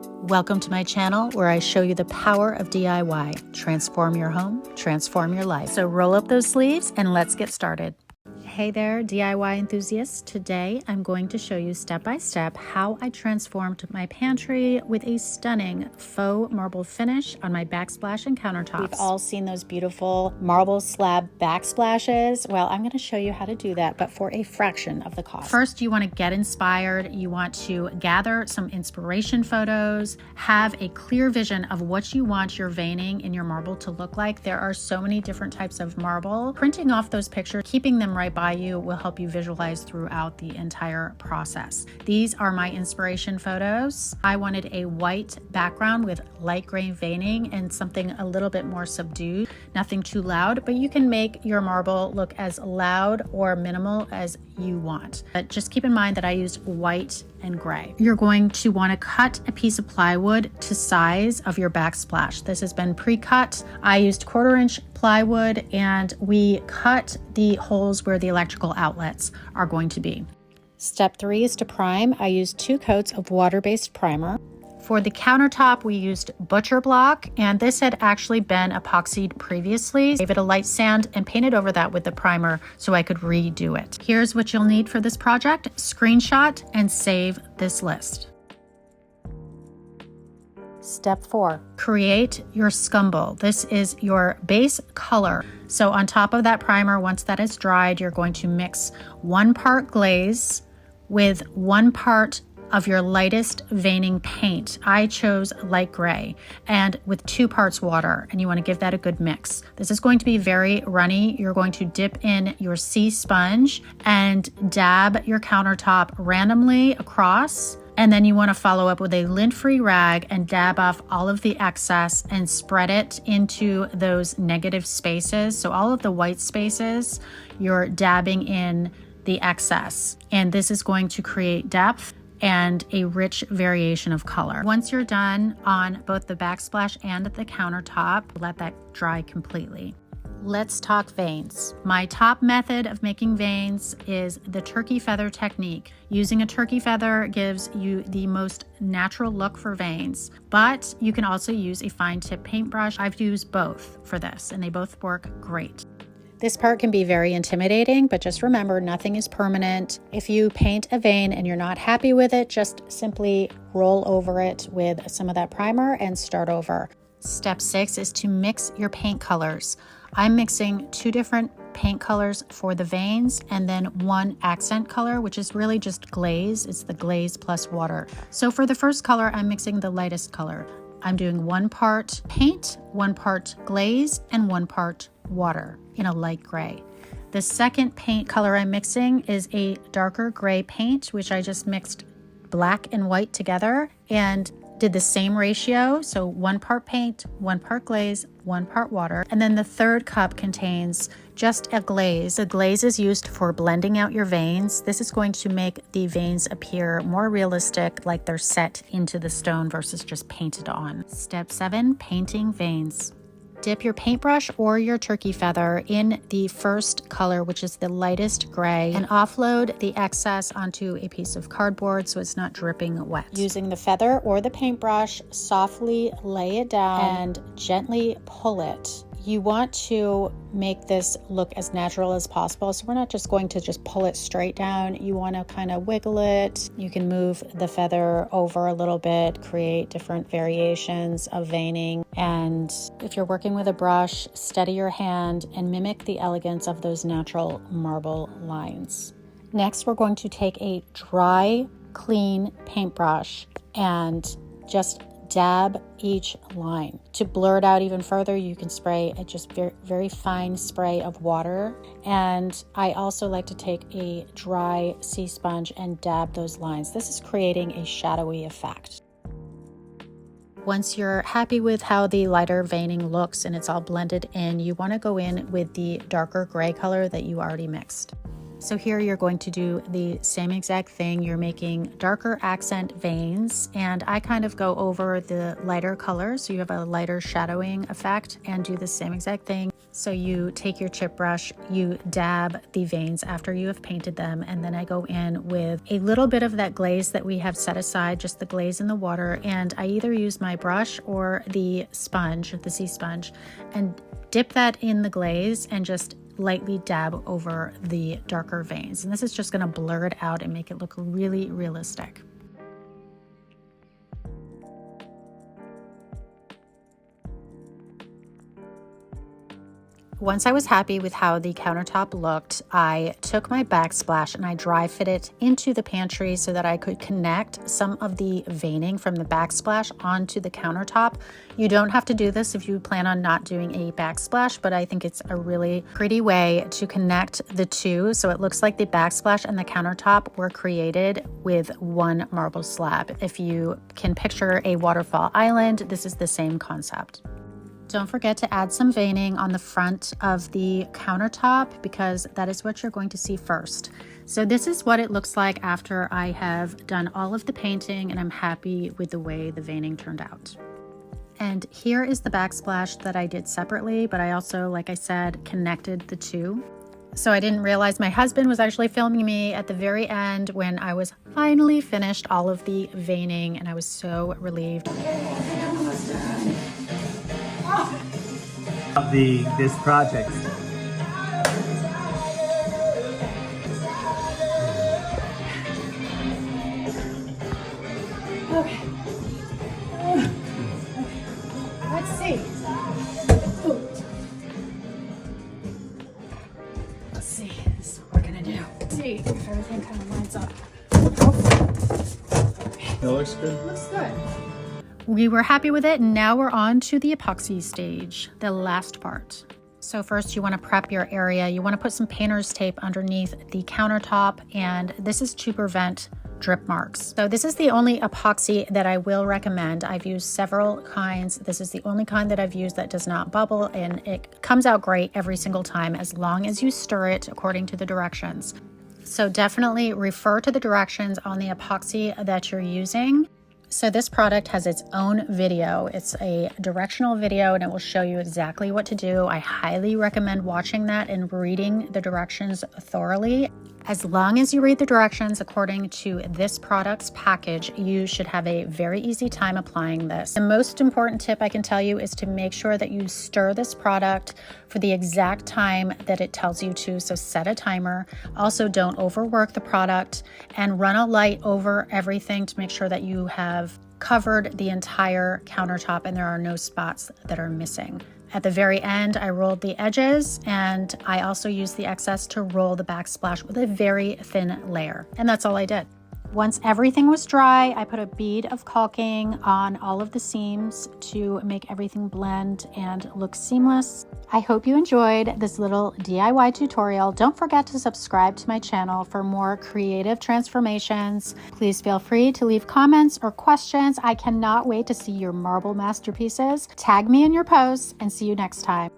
Welcome to my channel where I show you the power of DIY. Transform your home, transform your life. So roll up those sleeves and let's get started. Hey there, DIY enthusiasts. Today I'm going to show you step by step how I transformed my pantry with a stunning faux marble finish on my backsplash and countertops. We've all seen those beautiful marble slab backsplashes. Well, I'm going to show you how to do that, but for a fraction of the cost. First, you want to get inspired. You want to gather some inspiration photos, have a clear vision of what you want your veining in your marble to look like. There are so many different types of marble. Printing off those pictures, keeping them right by you will help you visualize throughout the entire process. These are my inspiration photos. I wanted a white background with light gray veining and something a little bit more subdued, nothing too loud, but you can make your marble look as loud or minimal as you want. But just keep in mind that I used white and gray. You're going to want to cut a piece of plywood to size of your backsplash. This has been pre-cut. I used 1/4 inch plywood and we cut the holes where the electrical outlets are going to be. Step 3 is to prime. I used 2 coats of water-based primer. For the countertop, we used butcher block, and this had actually been epoxied previously. Gave it a light sand and painted over that with the primer so I could redo it. Here's what you'll need for this project. Screenshot and save this list. Step 4, create your scumble. This is your base color. So on top of that primer, once that is dried, you're going to mix 1 part glaze with 1 part of your lightest veining paint. I chose light gray, and with 2 parts water, and you want to give that a good mix. This is going to be very runny. You're going to dip in your sea sponge and dab your countertop randomly across, and then you want to follow up with a lint-free rag and dab off all of the excess and spread it into those negative spaces. So all of the white spaces, you're dabbing in the excess, and this is going to create depth and a rich variation of color. Once you're done on both the backsplash and the countertop, let that dry completely. Let's talk veins. My top method of making veins is the turkey feather technique. Using a turkey feather gives you the most natural look for veins, but you can also use a fine tip paintbrush. I've used both for this and they both work great. This part can be very intimidating, but just remember, nothing is permanent. If you paint a vein and you're not happy with it, just simply roll over it with some of that primer and start over. Step 6 is to mix your paint colors. I'm mixing 2 different paint colors for the veins and then 1 accent color, which is really just glaze. It's the glaze plus water. So for the first color, I'm mixing the lightest color. I'm doing 1 part paint, 1 part glaze, and 1 part water in a light gray. The second paint color I'm mixing is a darker gray paint, which I just mixed black and white together and did the same ratio. So 1 part paint, 1 part glaze, 1 part water. And then the third cup contains just a glaze. The glaze is used for blending out your veins. This is going to make the veins appear more realistic, like they're set into the stone versus just painted on. Step 7, painting veins. Dip your paintbrush or your turkey feather in the first color, which is the lightest gray, and offload the excess onto a piece of cardboard so it's not dripping wet. Using the feather or the paintbrush, softly lay it down and gently pull it. You want to make this look as natural as possible. So we're not just going to just pull it straight down. You want to kind of wiggle it. You can move the feather over a little bit, create different variations of veining. And if you're working with a brush, steady your hand and mimic the elegance of those natural marble lines. Next, we're going to take a dry, clean paintbrush and just dab each line. To blur it out even further, you can spray a just very fine spray of water. And I also like to take a dry sea sponge and dab those lines. This is creating a shadowy effect. Once you're happy with how the lighter veining looks and it's all blended in, you want to go in with the darker gray color that you already mixed. So here you're going to do the same exact thing. You're making darker accent veins, and I kind of go over the lighter colors so you have a lighter shadowing effect, and do the same exact thing. So you take your chip brush, you dab the veins after you have painted them, and then I go in with a little bit of that glaze that we have set aside, just the glaze in the water, and I either use my brush or the sponge, the sea sponge, and dip that in the glaze and just lightly dab over the darker veins. And this is just going to blur it out and make it look really realistic. Once I was happy with how the countertop looked, I took my backsplash and I dry fit it into the pantry so that I could connect some of the veining from the backsplash onto the countertop. You don't have to do this if you plan on not doing a backsplash, but I think it's a really pretty way to connect the two so it looks like the backsplash and the countertop were created with one marble slab. If you can picture a waterfall island, this is the same concept. Don't forget to add some veining on the front of the countertop because that is what you're going to see first. So this is what it looks like after I have done all of the painting and I'm happy with the way the veining turned out. And here is the backsplash that I did separately, but I also, like I said, connected the two. So I didn't realize my husband was actually filming me at the very end when I was finally finished all of the veining, and I was so relieved. Of this project. Okay. Let's see. Let's see. This is what we're gonna do. Let's see if everything kind of lines up. It looks good. Looks good. We were happy with it, and now we're on to the epoxy stage, the last part. So first you want to prep your area. You want to put some painter's tape underneath the countertop, and this is to prevent drip marks. So this is the only epoxy that I will recommend. I've used several kinds. This is the only kind that I've used that does not bubble, and it comes out great every single time as long as you stir it according to the directions. So definitely refer to the directions on the epoxy that you're using. So this product has its own video. It's a directional video and it will show you exactly what to do. I highly recommend watching that and reading the directions thoroughly. As long as you read the directions according to this product's package, you should have a very easy time applying this. The most important tip I can tell you is to make sure that you stir this product for the exact time that it tells you to. So set a timer. Also, don't overwork the product and run a light over everything to make sure that you have covered the entire countertop and there are no spots that are missing. At the very end, I rolled the edges, and I also used the excess to roll the backsplash with a very thin layer. And that's all I did. Once everything was dry, I put a bead of caulking on all of the seams to make everything blend and look seamless. I hope you enjoyed this little DIY tutorial. Don't forget to subscribe to my channel for more creative transformations. Please feel free to leave comments or questions. I cannot wait to see your marble masterpieces. Tag me in your posts and see you next time.